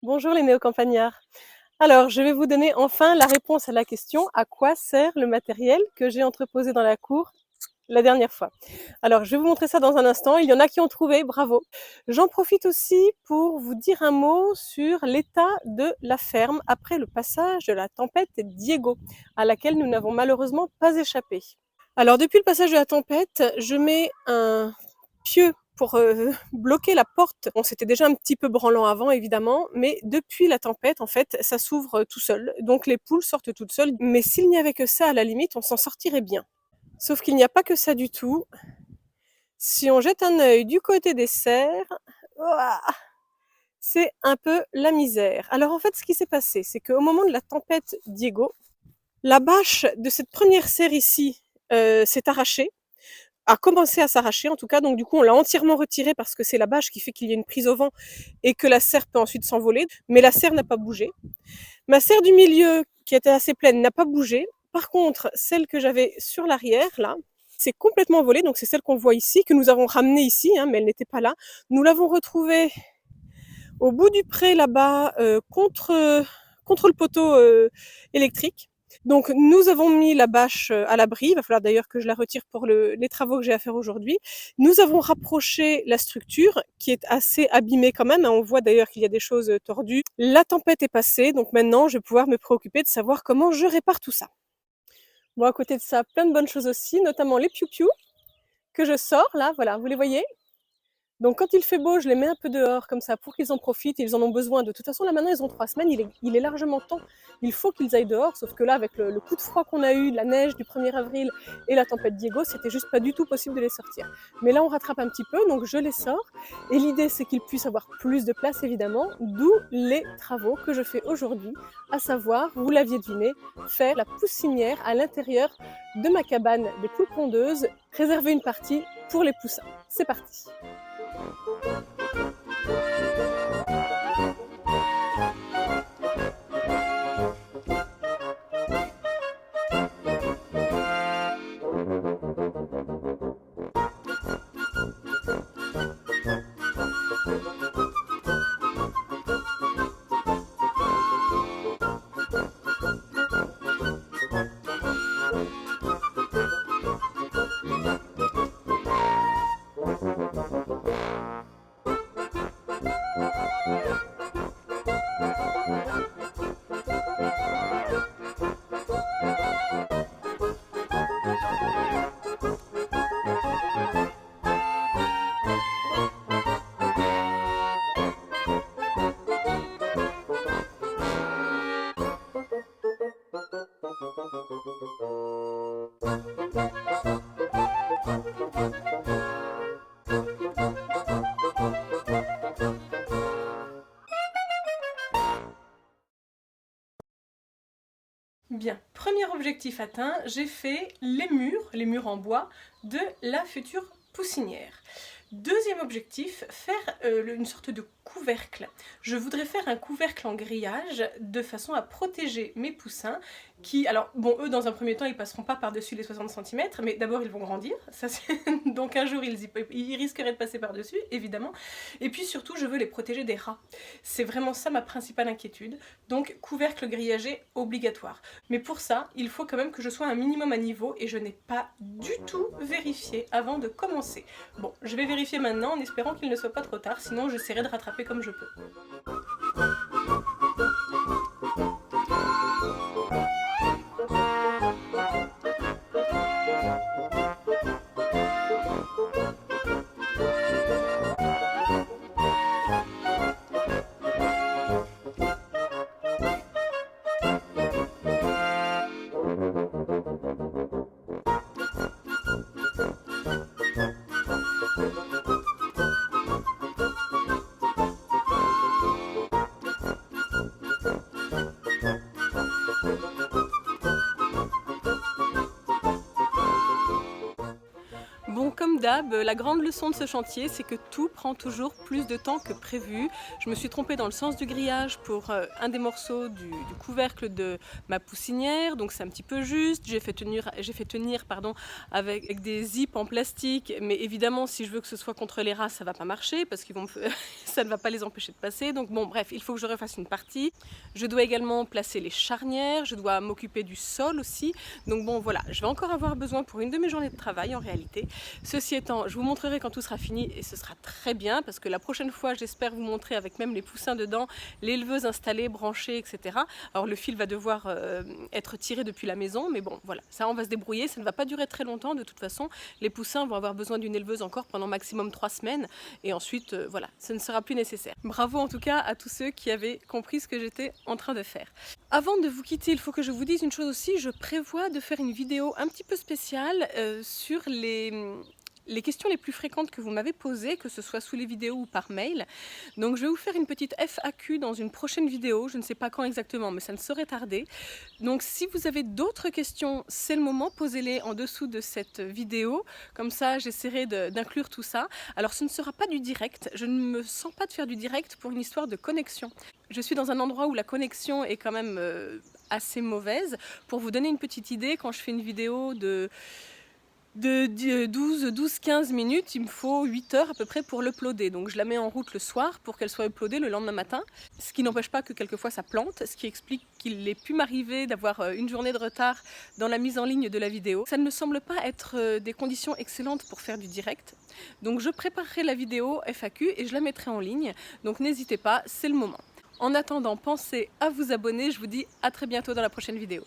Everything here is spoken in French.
Bonjour les néo-campagnards. Alors, je vais vous donner enfin la réponse à la question à quoi sert le matériel que j'ai entreposé dans la cour la dernière fois. Alors, je vais vous montrer ça dans un instant. Il y en a qui ont trouvé, bravo. J'en profite aussi pour vous dire un mot sur l'état de la ferme après le passage de la tempête Diego, à laquelle nous n'avons malheureusement pas échappé. Alors, depuis le passage de la tempête, je mets un pieu pour bloquer la porte. Bon, c'était déjà un petit peu branlant avant, évidemment, mais depuis la tempête, en fait, ça s'ouvre tout seul. Donc les poules sortent toutes seules. Mais s'il n'y avait que ça, à la limite, on s'en sortirait bien. Sauf qu'il n'y a pas que ça du tout. Si on jette un œil du côté des serres, ouah, c'est un peu la misère. Alors en fait, ce qui s'est passé, c'est qu'au moment de la tempête Diego, la bâche de cette première serre ici s'est arrachée, a commencé à s'arracher en tout cas, donc du coup on l'a entièrement retirée parce que c'est la bâche qui fait qu'il y a une prise au vent et que la serre peut ensuite s'envoler, mais la serre n'a pas bougé. Ma serre du milieu, qui était assez pleine, n'a pas bougé. Par contre, celle que j'avais sur l'arrière, là, c'est complètement envolée, donc c'est celle qu'on voit ici, que nous avons ramenée ici, hein, mais elle n'était pas là. Nous l'avons retrouvée au bout du pré là-bas, contre le poteau électrique. Donc nous avons mis la bâche à l'abri, il va falloir d'ailleurs que je la retire pour les travaux que j'ai à faire aujourd'hui. Nous avons rapproché la structure qui est assez abîmée quand même, on voit d'ailleurs qu'il y a des choses tordues. La tempête est passée, donc maintenant je vais pouvoir me préoccuper de savoir comment je répare tout ça. Bon, à côté de ça, plein de bonnes choses aussi, notamment les piou-piou que je sors là, voilà, vous les voyez? Donc quand il fait beau, je les mets un peu dehors comme ça pour qu'ils en profitent, ils en ont besoin. De toute façon, là maintenant, ils ont 3 semaines, il est largement temps. Il faut qu'ils aillent dehors, sauf que là, avec le coup de froid qu'on a eu, la neige du 1er avril et la tempête Diego, c'était juste pas du tout possible de les sortir. Mais là, on rattrape un petit peu, donc je les sors. Et l'idée, c'est qu'ils puissent avoir plus de place, évidemment, d'où les travaux que je fais aujourd'hui, à savoir, vous l'aviez deviné, faire la poussinière à l'intérieur de ma cabane des poules pondeuses, réserver une partie pour les poussins. C'est parti. Bien, premier objectif atteint, j'ai fait les murs en bois de la future poussinière. Deuxième objectif, faire une sorte de couvercle. Je voudrais faire un couvercle en grillage de façon à protéger mes poussins qui, alors bon, eux dans un premier temps ils passeront pas par-dessus les 60 cm, mais d'abord ils vont grandir, ça, donc un jour ils risqueraient de passer par-dessus, évidemment, et puis surtout je veux les protéger des rats. C'est vraiment ça ma principale inquiétude, donc couvercle grillagé obligatoire. Mais pour ça, il faut quand même que je sois un minimum à niveau et je n'ai pas du tout vérifié avant de commencer. Bon, je vais vérifier maintenant en espérant qu'il ne soit pas trop tard, sinon j'essaierai de rattraper comme je peux. d'hab, la grande leçon de ce chantier, c'est que tout prend toujours plus de temps que prévu. Je me suis trompée dans le sens du grillage pour un des morceaux du couvercle de ma poussinière, donc c'est un petit peu juste. J'ai fait tenir avec des zips en plastique, mais évidemment, si je veux que ce soit contre les rats, ça va pas marcher parce qu'ils vont ça ne va pas les empêcher de passer. Donc bon, bref, il faut que je refasse une partie. Je dois également placer les charnières, je dois m'occuper du sol aussi. Donc bon, voilà, je vais encore avoir besoin pour une de mes journées de travail en réalité. Ceci étant, je vous montrerai quand tout sera fini et ce sera très bien parce que la prochaine fois, j'espère vous montrer avec même les poussins dedans, l'éleveuse installée, branchée, etc. Alors le fil va devoir être tiré depuis la maison, mais bon, voilà, ça on va se débrouiller, ça ne va pas durer très longtemps de toute façon. Les poussins vont avoir besoin d'une éleveuse encore pendant maximum 3 semaines et ensuite, voilà, ce ne sera plus nécessaire. Bravo en tout cas à tous ceux qui avaient compris ce que j'étais en train de faire. Avant de vous quitter, il faut que je vous dise une chose aussi, je prévois de faire une vidéo un petit peu spéciale sur les questions les plus fréquentes que vous m'avez posées, que ce soit sous les vidéos ou par mail. Donc je vais vous faire une petite FAQ dans une prochaine vidéo, je ne sais pas quand exactement, mais ça ne saurait tarder. Donc si vous avez d'autres questions, c'est le moment, posez-les en dessous de cette vidéo, comme ça j'essaierai d'inclure tout ça. Alors ce ne sera pas du direct, je ne me sens pas de faire du direct pour une histoire de connexion. Je suis dans un endroit où la connexion est quand même assez mauvaise. Pour vous donner une petite idée, quand je fais une vidéo de 12-15 minutes, il me faut 8 heures à peu près pour l'uploader. Donc je la mets en route le soir pour qu'elle soit uploadée le lendemain matin. Ce qui n'empêche pas que quelquefois ça plante, ce qui explique qu'il ait pu m'arriver d'avoir une journée de retard dans la mise en ligne de la vidéo. Ça ne me semble pas être des conditions excellentes pour faire du direct. Donc je préparerai la vidéo FAQ et je la mettrai en ligne. Donc n'hésitez pas, c'est le moment. En attendant, pensez à vous abonner. Je vous dis à très bientôt dans la prochaine vidéo.